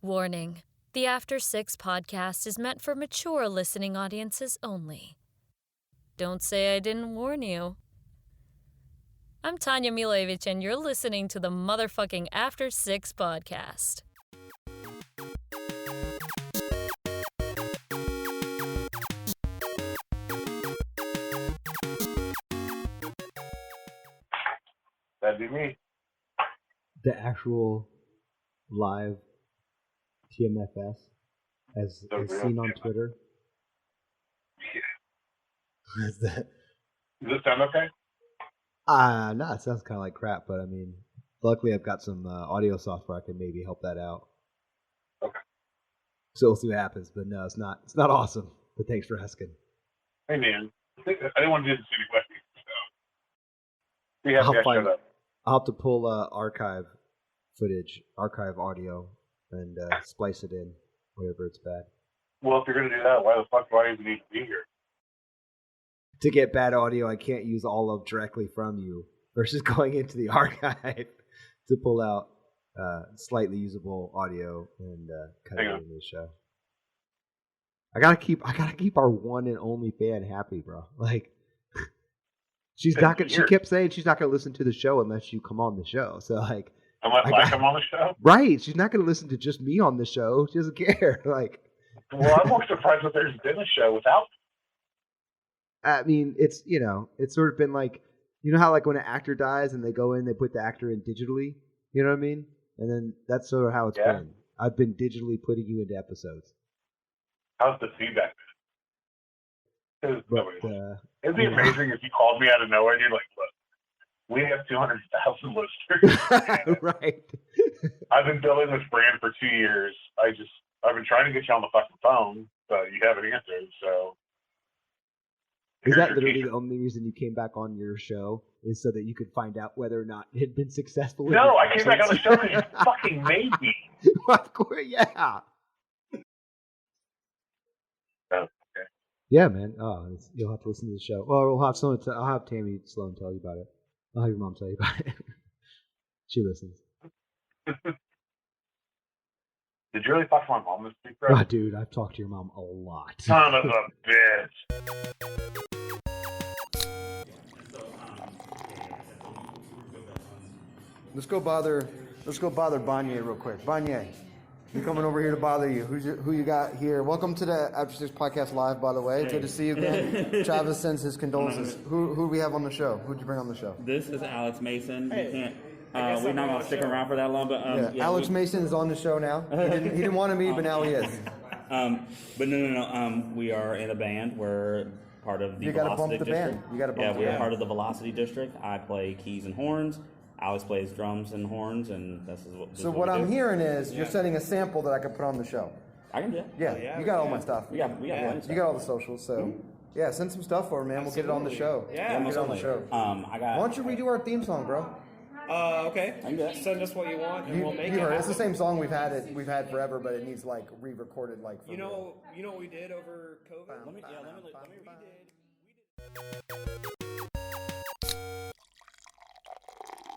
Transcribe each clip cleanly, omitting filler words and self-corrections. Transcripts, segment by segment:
Warning: the After Six podcast is meant for mature listening audiences only. Don't say I didn't warn you. I'm Tanya Milevich, and you're listening to the motherfucking After Six podcast. That'd be me. The actual live TMFS as seen on Twitter. Yeah. Is that? Does this sound okay? No, it sounds kind of like crap, but I mean, luckily I've got some audio software I can maybe help that out. Okay. So we'll see what happens, but no, it's not awesome, but thanks for asking. Hey man, I didn't want to do this anyway, so be happy I showed up. I'll have to pull archive audio, and splice it in wherever it's bad. Well, if you're going to do that, why the fuck do I even need to be here? To get bad audio, I can't use all of directly from you versus going into the archive to pull out slightly usable audio and cut it into the show. I gotta keep our one and only fan happy, bro. Like, she kept saying she's not gonna listen to the show unless you come on the show. So like, unless I come on the show, right? She's not gonna listen to just me on the show. She doesn't care. Like, well, I'm more surprised that there's been a show without me. I mean, it's sort of been like, you know how like when an actor dies and they go in, they put the actor in digitally. You know what I mean? And then that's sort of how it's been. I've been digitally putting you into episodes. How's the feedback been? It'd be you amazing if you called me out of nowhere and you're like, look, we have 200,000 listeners. Right. I've been building this brand for 2 years. I've been trying to get you on the fucking phone, but you haven't answered, so. Is that literally the only reason you came back on your show? Is so that you could find out whether or not it had been successful? No, I came back on the show because you fucking made me. Of course, yeah. Oh, okay. Yeah, man. Oh, you'll have to listen to the show. Well, I'll have Tammy Sloan tell you about it. I'll have your mom tell you about it. She listens. Did you really talk to my mom this week, bro? Oh, dude, I've talked to your mom a lot. Son of a bitch. Let's go bother Bryan real quick. Bryan, you coming over here to bother you. Who you got here? Welcome to the After Six Podcast Live, by the way. Hey. Good to see you again. Travis sends his condolences. Who do we have on the show? Who'd you bring on the show? This is Alex Mason. Hey. We're not going to stick around for that long, but Alex Mason is on the show now. He didn't want to be, but now he is. But no. We are in a band. We're part of the Velocity District. You got to bump the band. We're part of the Velocity District. I play keys and horns. Alex plays drums and horns, and this is what. So what I'm hearing is you're sending a sample that I could put on the show. I can do. Yeah, you got all my stuff. We got You got all the socials, so yeah, send some stuff over, man. We'll get it on the show. Yeah, we'll get it on the show. Why don't you redo our theme song, bro? Okay. Send us what you want, and we'll make it. It's the same song we've had forever, but it needs like re-recorded, like. You know what we did over COVID? Let me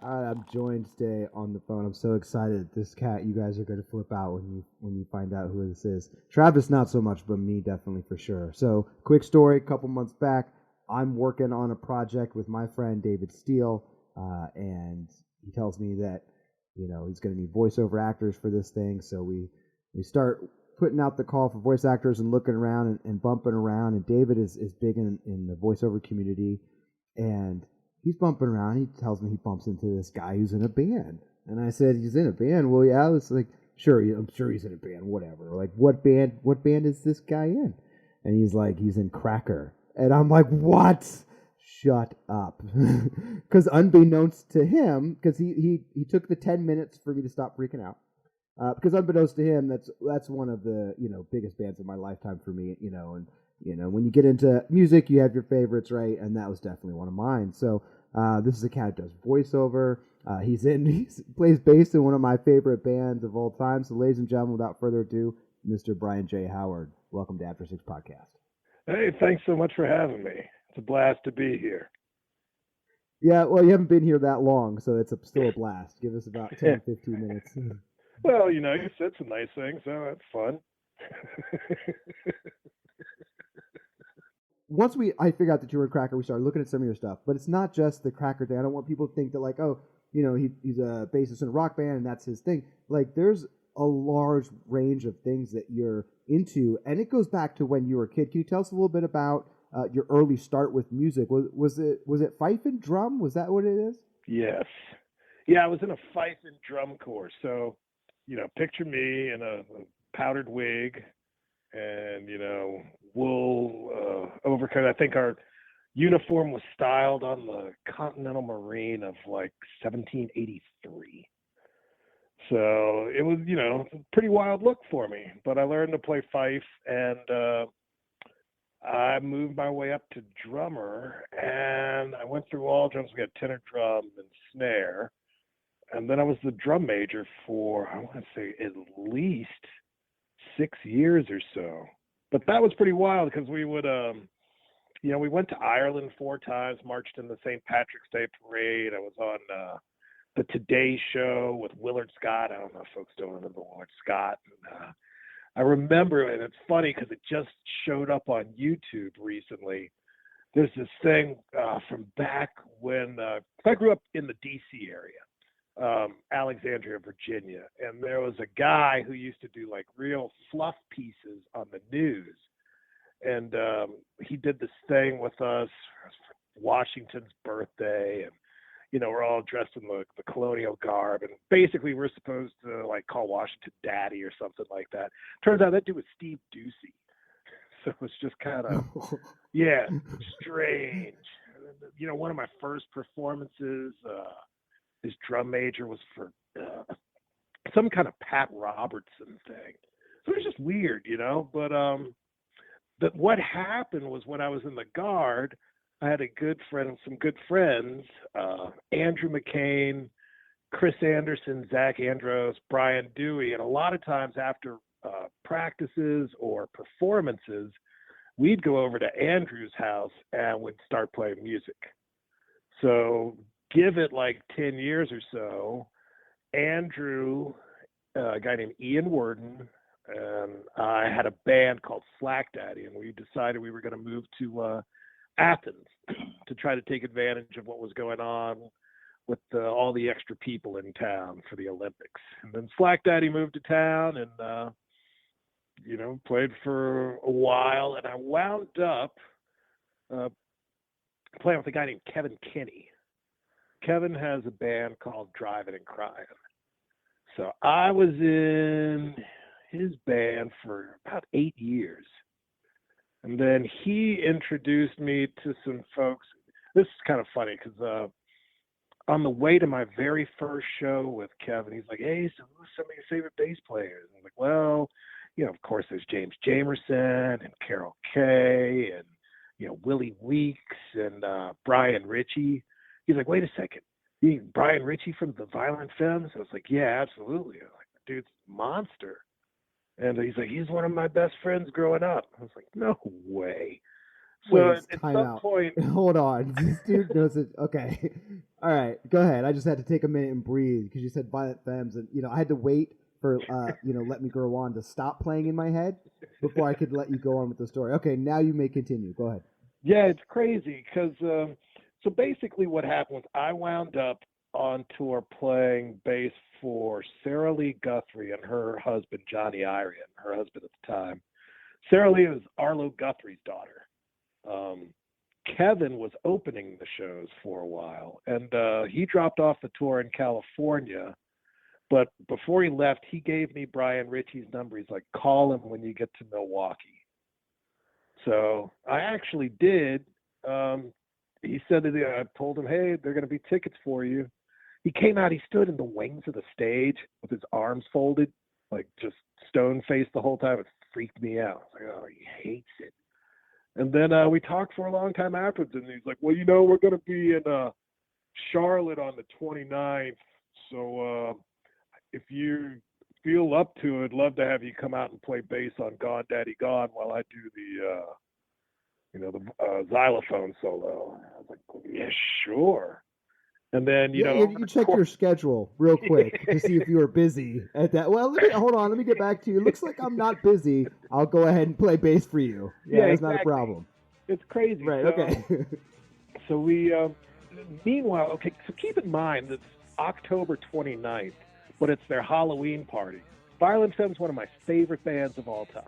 I'm joined today on the phone. I'm so excited. This cat, you guys are going to flip out when you find out who this is. Travis, not so much, but me definitely for sure. So, quick story. A couple months back, I'm working on a project with my friend David Steele, and he tells me that he's going to need voiceover actors for this thing. So we start putting out the call for voice actors and looking around and bumping around. And David is big in the voiceover community, and he's bumping around. He tells me he bumps into this guy who's in a band. And I said, he's in a band? Well, yeah. It's like, sure, I'm sure he's in a band, whatever. Like, what band is this guy in? And he's like, he's in Cracker. And I'm like, what? Shut up. Because unbeknownst to him, because he took the 10 minutes for me to stop freaking out. Because unbeknownst to him, that's one of the, biggest bands of my lifetime for me, and when you get into music, you have your favorites, right? And that was definitely one of mine. So this is a cat that does voiceover. He plays bass in one of my favorite bands of all time. So ladies and gentlemen, without further ado, Mr. Bryan J. Howard. Welcome to After Six Podcast. Hey, thanks so much for having me. It's a blast to be here. Yeah, well, you haven't been here that long, so it's still a blast. Give us about 10, 15 minutes. Well, you said some nice things, so that's fun. Once I figured out that you were a cracker, we started looking at some of your stuff. But it's not just the cracker thing. I don't want people to think that like, oh, he's a bassist in a rock band and that's his thing. Like, there's a large range of things that you're into, and it goes back to when you were a kid. Can you tell us a little bit about your early start with music? Was it fife and drum? Was that what it is? Yes. Yeah, I was in a fife and drum corps. So, picture me in a powdered wig and, wool overcoat. I think our uniform was styled on the Continental Marine of like 1783. So it was, a pretty wild look for me. But I learned to play fife, and I moved my way up to drummer, and I went through all drums. We had tenor drum and snare. And then I was the drum major for, I want to say, at least 6 years or so. But that was pretty wild because we would, we went to Ireland 4 times, marched in the St. Patrick's Day Parade. I was on the Today Show with Willard Scott. I don't know if folks still remember Willard Scott. And, I remember, and it's funny because it just showed up on YouTube recently. There's this thing from back when I grew up in the D.C. area, Alexandria, Virginia, and there was a guy who used to do like real fluff pieces on the news, and he did this thing with us, Washington's birthday, and we're all dressed in the colonial garb, and basically we're supposed to like call Washington daddy or something like that. Turns out that dude was Steve Ducey. So it's just kind of, yeah, strange. One of my first performances, his drum major was for some kind of Pat Robertson thing. So it was just weird, But what happened was when I was in the Guard, I had some good friends, Andrew McCain, Chris Anderson, Zach Andros, Bryan Dewey, and a lot of times after practices or performances, we'd go over to Andrew's house and would start playing music. So give it like 10 years or so, Andrew, a guy named Ian Worden, and I had a band called Slack Daddy, and we decided we were going to move to Athens to try to take advantage of what was going on with all the extra people in town for the Olympics. And then Slack Daddy moved to town and, played for a while. And I wound up playing with a guy named Kevin Kinney. Kevin has a band called Driving and Crying. So I was in his band for about 8 years. And then he introduced me to some folks. This is kind of funny because on the way to my very first show with Kevin, he's like, hey, so who's some of your favorite bass players? And I'm like, well, of course there's James Jamerson and Carol Kay and, Willie Weeks and Brian Ritchie. He's like, wait a second. You Brian Ritchie from the Violent Femmes? I was like, yeah, absolutely. I'm like, the dude's a monster. And he's like, he's one of my best friends growing up. I was like, no way. So at some point, hold on, this dude knows it. Okay, all right, go ahead. I just had to take a minute and breathe because you said Violent Femmes, and I had to wait for Let Me Grow On to stop playing in my head before I could let you go on with the story. Okay, now you may continue. Go ahead. Yeah, it's crazy because so basically what happened was I wound up on tour playing bass for Sarah Lee Guthrie and her husband, Johnny Irian, her husband at the time. Sarah Lee is Arlo Guthrie's daughter. Kevin was opening the shows for a while, and he dropped off the tour in California. But before he left, he gave me Brian Ritchie's number. He's like, call him when you get to Milwaukee. So I actually did. He said that I told him, hey, they're going to be tickets for you. He came out, he stood in the wings of the stage with his arms folded, like just stone faced the whole time. It freaked me out. I was like, oh, he hates it. And then we talked for a long time afterwards, and he's like, well, we're going to be in Charlotte on the 29th. So if you feel up to it, I'd love to have you come out and play bass on Gone Daddy Gone while I do the xylophone solo. I was like, yeah, sure. And then, you know, you check your schedule real quick to see if you were busy at that. Well, hold on. Let me get back to you. It looks like I'm not busy. I'll go ahead and play bass for you. Yeah, that's exactly. not a problem. It's crazy. Right. So, Okay. so we, meanwhile, okay, so keep in mind it's October 29th, but it's their Halloween party. Violent Femme's one of my favorite bands of all time.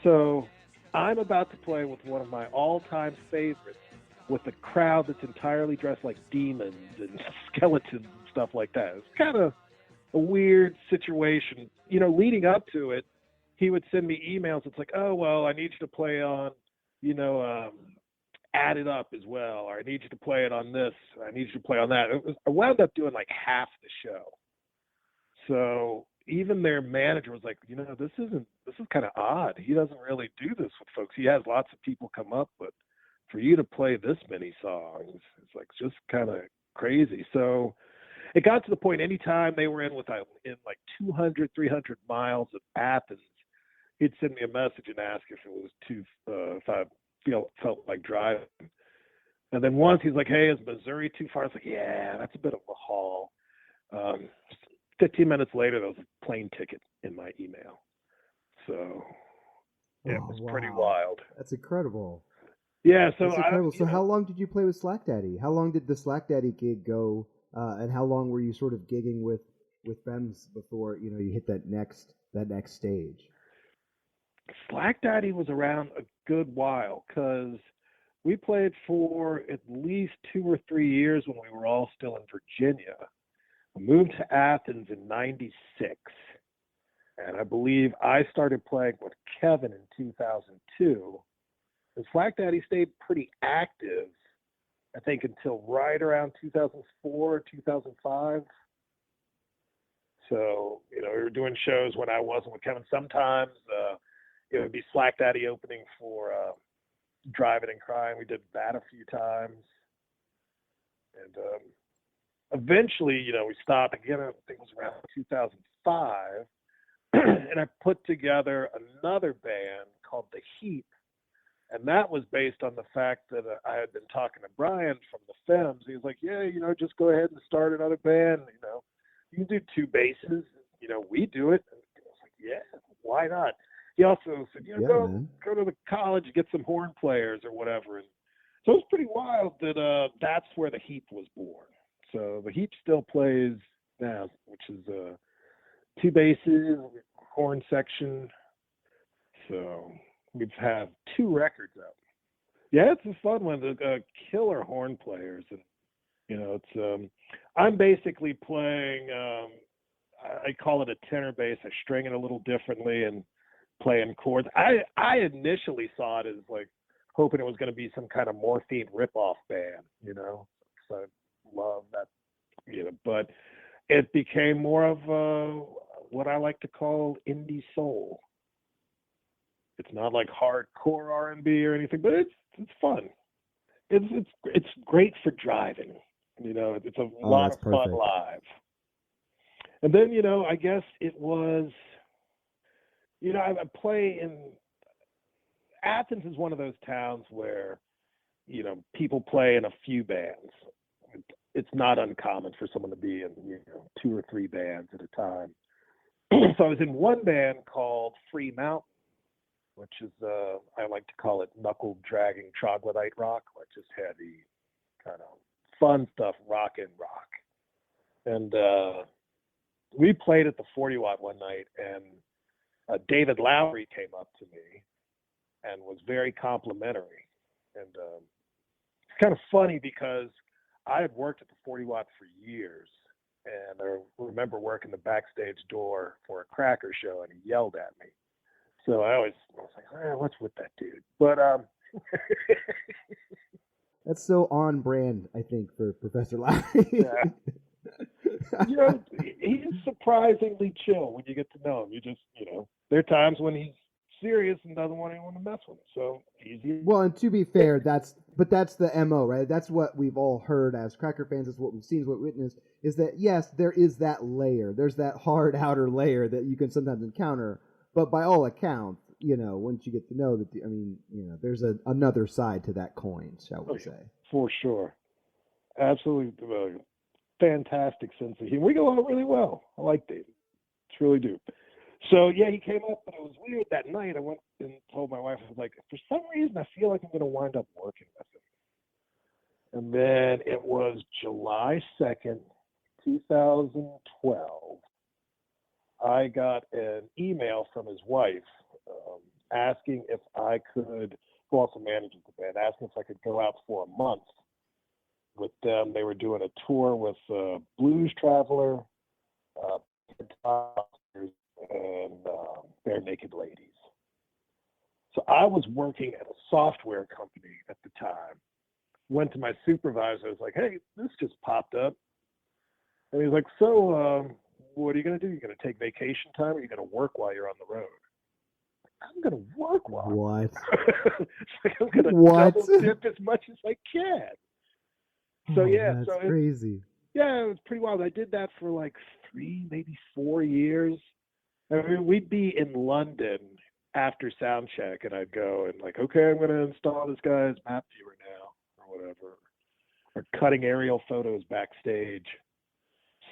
So I'm about to play with one of my all-time favorites with a crowd that's entirely dressed like demons and skeletons and stuff like that. It's kind of a weird situation. You know, leading up to it, he would send me emails. It's like, oh, well, I need you to play on, you know, Add It Up as well, or I need you to play it on this, I need you to play on that. I wound up doing like half the show. So even their manager was like, you know, this is kind of odd. He doesn't really do this with folks. He has lots of people come up, but for you to play this many songs, it's like just kind of crazy. So it got to the point anytime they were in like 200, 300 miles of Athens, he'd send me a message and ask if it was if I felt like driving. And then once he's like, hey, is Missouri too far? I was like, yeah, that's a bit of a haul. 15 minutes later, there was a plane ticket in my email. So it was pretty wild. That's incredible. Yeah, so that's incredible. So how long did you play with Slack Daddy? How long did the Slack Daddy gig go? And how long were you sort of gigging with Femmes before you hit that next stage? Slack Daddy was around a good while because we played for at least 2 or 3 years when we were all still in Virginia. I moved to Athens in '96, and I believe I started playing with Kevin in 2002. And Slack Daddy stayed pretty active, I think, until right around 2004, 2005. So, we were doing shows when I wasn't with Kevin. Sometimes it would be Slack Daddy opening for Driving and Crying. We did that a few times. And eventually, we stopped again. I think it was around 2005. And I put together another band called The Heap. And that was based on the fact that I had been talking to Bryan from the Femmes. He was like, yeah, just go ahead and start another band. You can do 2 basses. We do it. And I was like, yeah, why not? He also said, go to the college, get some horn players or whatever. And so it was pretty wild that that's where The Heap was born. So The Heap still plays now, which is 2 basses, horn section. So we've had 2 records out. Yeah, it's a fun one. The killer horn players, and it's I'm basically playing. I call it a tenor bass. I string it a little differently and playing chords. I initially saw it as like hoping it was going to be some kind of Morphine ripoff band, So I love that, But it became more of what I like to call indie soul. It's not like hardcore R&B or anything, but it's fun. It's great for driving. It's a lot of fun live. And then I guess it was. I play in Athens is one of those towns where people play in a few bands. It's not uncommon for someone to be in 2 or 3 bands at a time. So I was in one band called Free Mountain, which is, I like to call it knuckle-dragging troglodyte rock, like just heavy, kind of fun stuff, rock and rock. And we played at the 40 Watt one night, and David Lowry came up to me and was very complimentary. And it's kind of funny because I had worked at the 40 Watt for years, and I remember working the backstage door for a Cracker show, and he yelled at me. So I was like, what's with that dude? But that's so on brand, I think, for Professor Lowry. Yeah. He's surprisingly chill when you get to know him. You just, there are times when he's serious and doesn't want anyone to mess with him. So easy. Well, and to be fair, that's the MO, right? That's what we've all heard as Cracker fans. That's what we've seen, is what we witnessed, is that, yes, there is that layer. There's that hard outer layer that you can sometimes encounter. But by all accounts, once you get to know that, there's another side to that coin, shall we say. For sure. absolutely fantastic sense of humor. We go out really well. I like David. Truly do. So yeah, he came up, but it was weird that night. I went and told my wife, I was like, for some reason, I feel like I'm going to wind up working with him. And then it was July 2nd, 2012. I got an email from his wife asking if I could, who also manages the band, asking if I could go out for a month with them. They were doing a tour with Blues Traveler, and Bare Naked Ladies. So I was working at a software company at the time. Went to my supervisor. I was like, "Hey, this just popped up." And he's like, "So, what are you going to do? You're going to take vacation time, or are you going to work while you're on the road?" I'm going to work while. What? It's like I'm going to double dip as much as I can. So that's so crazy. it was pretty wild. I did that for like 3, maybe 4 years. I mean, we'd be in London after sound check, and I'd go and like, okay, I'm going to install this guy's map viewer now, or whatever, or cutting aerial photos backstage.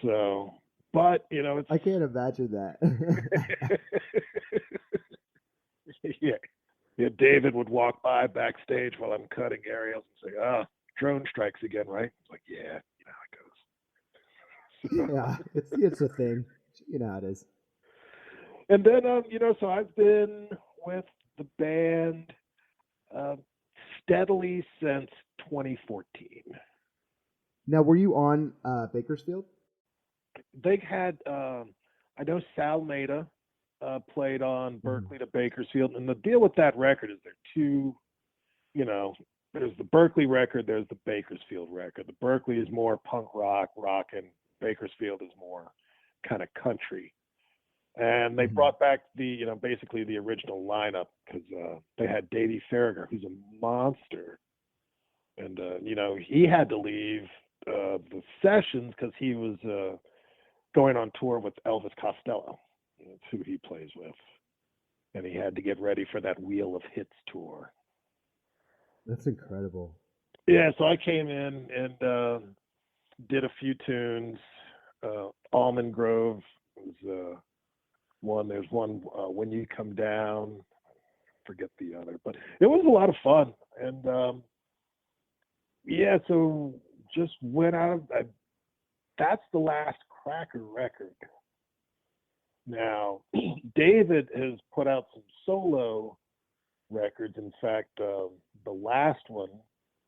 So, but it's. I can't imagine that. yeah. David would walk by backstage while I'm cutting aerials and say, "Oh, drone strikes again, right?" It's like, yeah, you know how it goes. Yeah, it's a thing. You know how it is. And then, so I've been with the band steadily since 2014. Now, were you on Bakersfield? They had, I know Sal Maida played on Berkeley to Bakersfield. And the deal with that record is there are two, there's the Berkeley record, there's the Bakersfield record. The Berkeley is more punk rock, and Bakersfield is more kind of country. And they brought back the, basically the original lineup because they had Davey Farragher, who's a monster. And, he had to leave the sessions because he was going on tour with Elvis Costello. That's who he plays with. And he had to get ready for that Wheel of Hits tour. That's incredible. Yeah, so I came in and did a few tunes. Almond Grove was one. There's one, When You Come Down. Forget the other. But it was a lot of fun. And, so just went out. That's the last Cracker record. Now, David has put out some solo records. In fact, the last one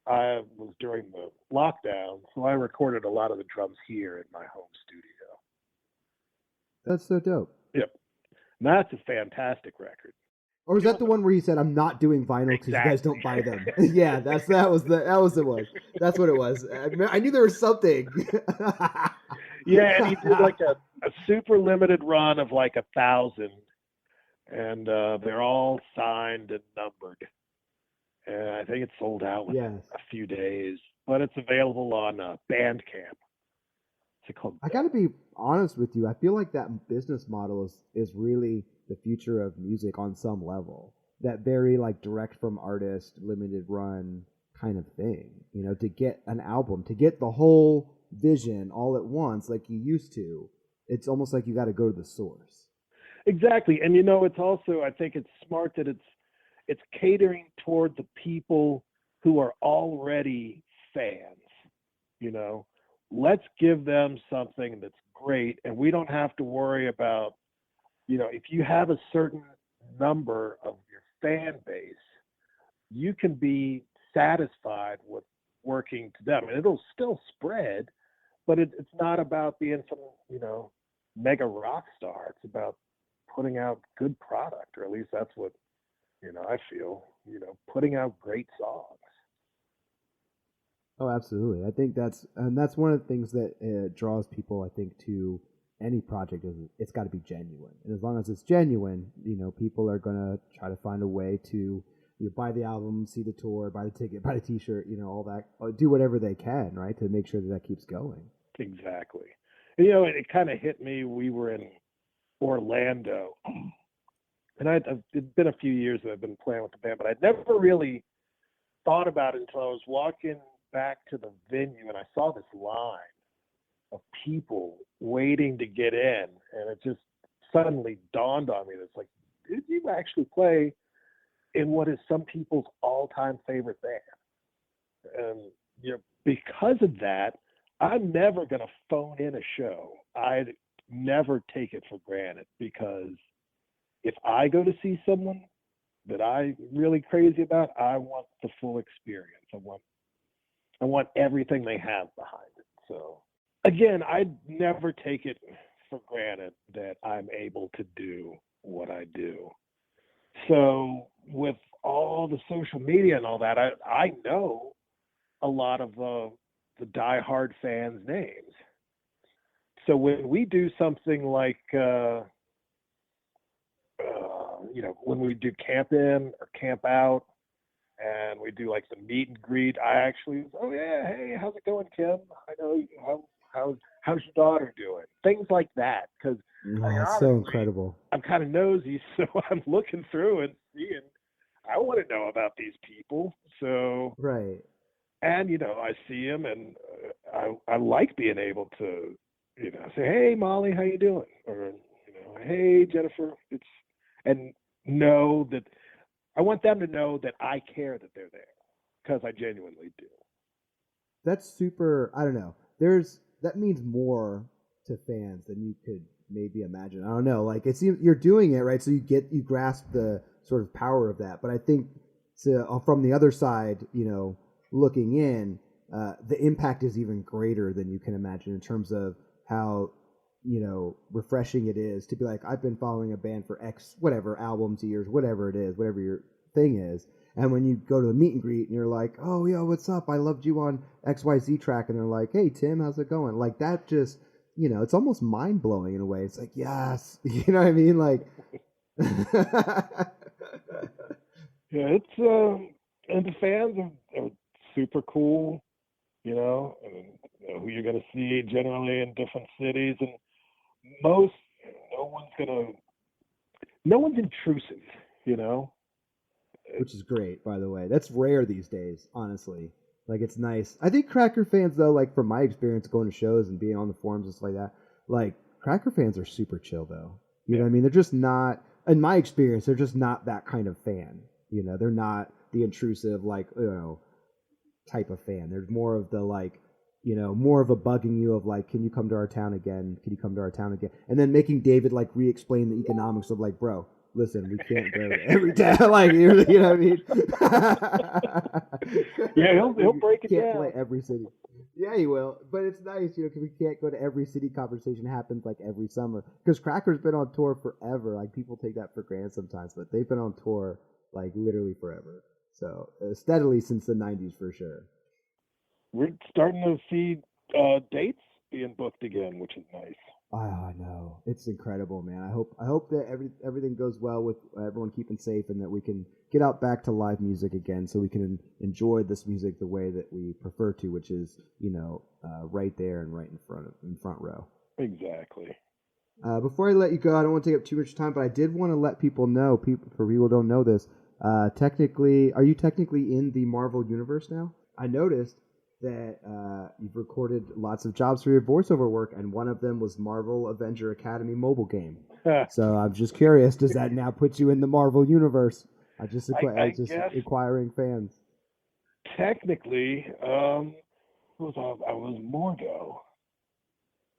I was during the lockdown, so I recorded a lot of the drums here in my home studio. That's so dope. Yep. And that's a fantastic record. Or is that the one where he said, "I'm not doing vinyl because you guys don't buy them"? Yeah, that was the one. That's what it was. I knew there was something. Yeah, and he did like a super limited run of like 1,000, and they're all signed and numbered. And I think it's sold out within a few days, but it's available on Bandcamp. I got to be honest with you. I feel like that business model is really the future of music on some level. That very like direct from artist, limited run kind of thing. To get an album, to get the whole vision all at once like you used to. It's almost like you got to go to the source. Exactly. And it's also, I think it's smart that it's catering toward the people who are already fans. Let's give them something that's great, and we don't have to worry about, if you have a certain number of your fan base, you can be satisfied with working to them. And it'll still spread, but it's not about being some, mega rock star. It's about putting out good product, or at least that's what, I feel, putting out great songs. Oh, absolutely. I think that's one of the things that draws people, I think, to any project is it's got to be genuine. And as long as it's genuine, people are going to try to find a way to buy the album, see the tour, buy the ticket, buy the T-shirt, all that, do whatever they can, right, to make sure that keeps going. Exactly. And, it kind of hit me. We were in Orlando, and it's been a few years that I've been playing with the band, but I'd never really thought about it until I was walking back to the venue and I saw this line of people waiting to get in, and it just suddenly dawned on me that it's like, did you actually play in what is some people's all-time favorite band? And because of that, I'm never going to phone in a show. I never take it for granted, because if I go to see someone that I'm really crazy about, I want the full experience. I want everything they have behind it. So again, I never take it for granted that I'm able to do what I do. So with all the social media and all that, I know a lot of the diehard fans' names. So when we do something like, when we do camp in or camp out, and we do like the meet and greet, I actually, oh yeah, hey, how's it going, Kim? I know how's your daughter doing? Things like that, because That's so incredible. I'm kind of nosy, so I'm looking through and seeing. I want to know about these people, so right. And I see them, and I like being able to, say, hey Molly, how you doing? Or hey Jennifer, and know that I want them to know that I care that they're there, because I genuinely do. That's super. I don't know. That means more to fans than you could maybe imagine. I don't know. Like, you're doing it right, so you grasp the sort of power of that. But I think from the other side, looking in, the impact is even greater than you can imagine in terms of how refreshing it is to be like, I've been following a band for X whatever albums, years, whatever it is, whatever your thing is. And when you go to the meet and greet and you're like, oh, yo, what's up? I loved you on XYZ track. And they're like, hey, Tim, how's it going? Like, that just, it's almost mind blowing in a way. It's like, yes. You know what I mean? Like, yeah, it's, and the fans are super cool, and who you're going to see generally in different cities. And no one's intrusive, Which is great, by the way. That's rare these days, honestly. Like, it's nice. I think Cracker fans, though, like, from my experience going to shows and being on the forums and stuff like that, like, Cracker fans are super chill, though. You know what I mean? They're just not, in my experience, they're just not that kind of fan. They're not the intrusive, like, type of fan. There's more of the, like, more of a bugging you of, like, can you come to our town again? Can you come to our town again? And then making David, like, re-explain the economics of, like, bro, listen, we can't go to every town. Like, you know what I mean? Yeah, he'll break it down. Can't play every city. Yeah, he will. But it's nice, because we can't go to every city. Conversation happens, like, every summer. Because Cracker's been on tour forever. Like, people take that for granted sometimes, but they've been on tour, like, literally forever. So, steadily since the 90s, for sure. We're starting to see dates being booked again, which is nice. I know, it's incredible, man. I hope that everything goes well with everyone keeping safe, and that we can get out back to live music again, so we can enjoy this music the way that we prefer to, which is right there and right in front row. Exactly. Before I let you go, I don't want to take up too much time, but I did want to let people know. For people who don't know this, are you technically in the Marvel universe now? I noticed that you've recorded lots of jobs for your voiceover work, and one of them was Marvel Avenger Academy mobile game. So I'm just curious, does that now put you in the Marvel universe? I just inquiring fans. Technically, I was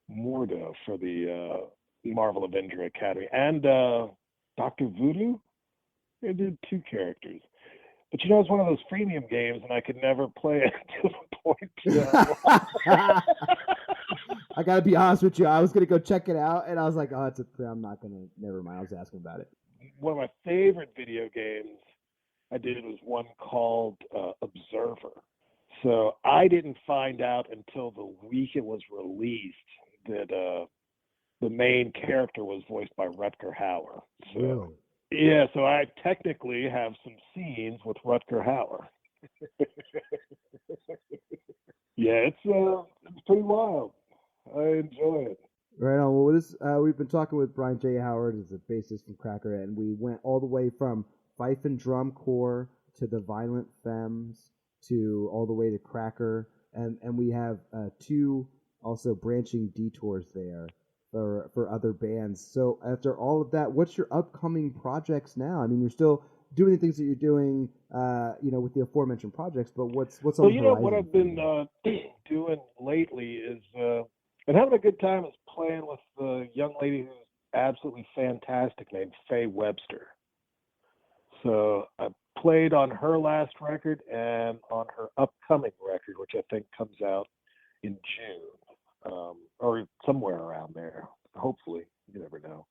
Mordo for the Marvel Avenger Academy, and Dr. Voodoo. I did 2 characters. But it's one of those freemium games, and I could never play it to the point. I gotta be honest with you. I was gonna go check it out, and I was like, "Oh, I'm not gonna. Never mind." I was asking about it. One of my favorite video games I did was one called Observer. So I didn't find out until the week it was released that the main character was voiced by Rutger Hauer. So, really? Yeah, so I technically have some scenes with Rutger Hauer. Yeah, it's pretty wild. I enjoy it. Right on. Well, we've been talking with Bryan J. Howard, who's a bassist from Cracker, and we went all the way from fife and drum core to the Violent Femmes to all the way to Cracker, and we have 2 also branching detours there for other bands. So after all of that, what's your upcoming projects now? I mean, you're still doing the things that you're doing, with the aforementioned projects, but what's on the horizon? What I've been doing lately is and having a good time is playing with the young lady who's absolutely fantastic named Faye Webster. So I played on her last record and on her upcoming record, which I think comes out in June, or somewhere around there. Hopefully, you never know.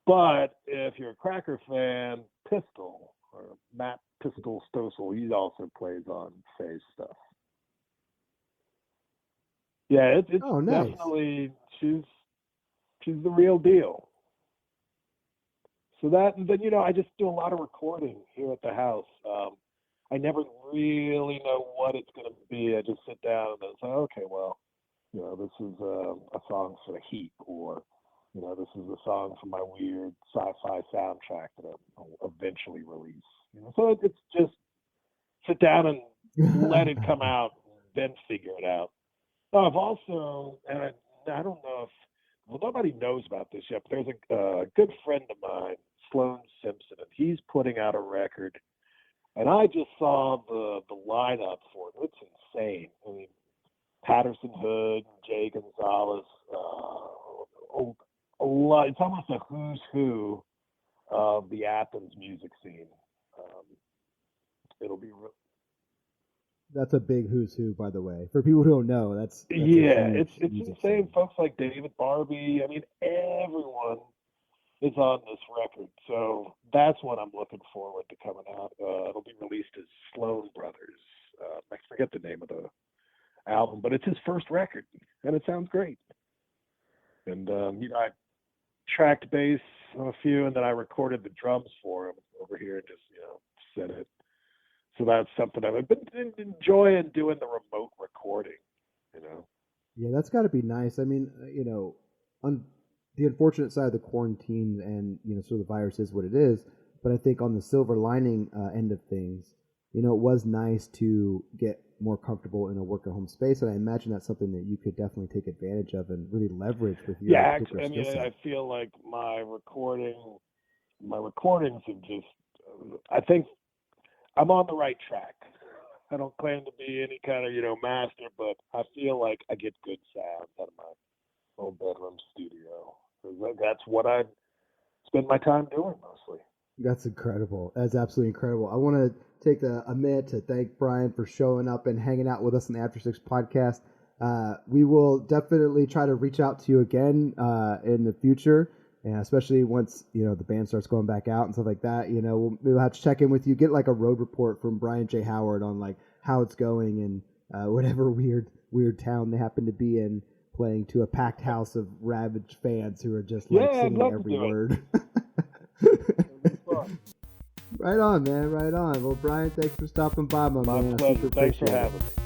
But if you're a Cracker fan, Pistol or Matt Pistol Stossel, he also plays on Faye's stuff. Yeah, it's nice. Definitely she's the real deal. So that, and then I just do a lot of recording here at the house. I never really know what it's going to be. I just sit down and then say, okay, well, this is a song for the Heat, or this is a song for my weird sci-fi soundtrack that I'll eventually release. So it's just sit down and let it come out, then figure it out. I've also, and I don't know if nobody knows about this yet, but there's a good friend of mine, Sloan Simpson, and he's putting out a record. And I just saw the lineup for it. It's insane. I mean, Patterson Hood, Jay Gonzalez, a lot. It's almost a who's who of the Athens music scene. It'll be. That's a big who's who, by the way. For people who don't know, that's it's insane. Folks like David Barbie. I mean, everyone is on this record, so that's what I'm looking forward to coming out. It'll be released as Sloan Brothers. I forget the name of the album, but it's his first record, and it sounds great. And I tracked bass on a few, and then I recorded the drums for him over here and just set it. So that's something I've been enjoying, doing the remote recording. Yeah, that's got to be nice. I mean, on the unfortunate side of the quarantine, and so the virus is what it is. But I think on the silver lining end of things, it was nice to get more comfortable in a work at home space, and I imagine that's something that you could definitely take advantage of and really leverage with your particular skill set. I feel like my recordings have just. I think I'm on the right track. I don't claim to be any kind of master, but I feel like I get good sound out of my own bedroom studio. That's what I spend my time doing mostly. That's incredible. That's absolutely incredible. I want to take a minute to thank Bryan for showing up and hanging out with us on the After Six podcast. We will definitely try to reach out to you again in the future, and especially once the band starts going back out and stuff like that. We'll have to check in with you, get like a road report from Brian J. Howard on like how it's going in whatever weird town they happen to be in, playing to a packed house of rabid fans who are just singing every word. Right on, man. Right on. Well, Bryan, thanks for stopping by, my man. My pleasure. Thanks for having me.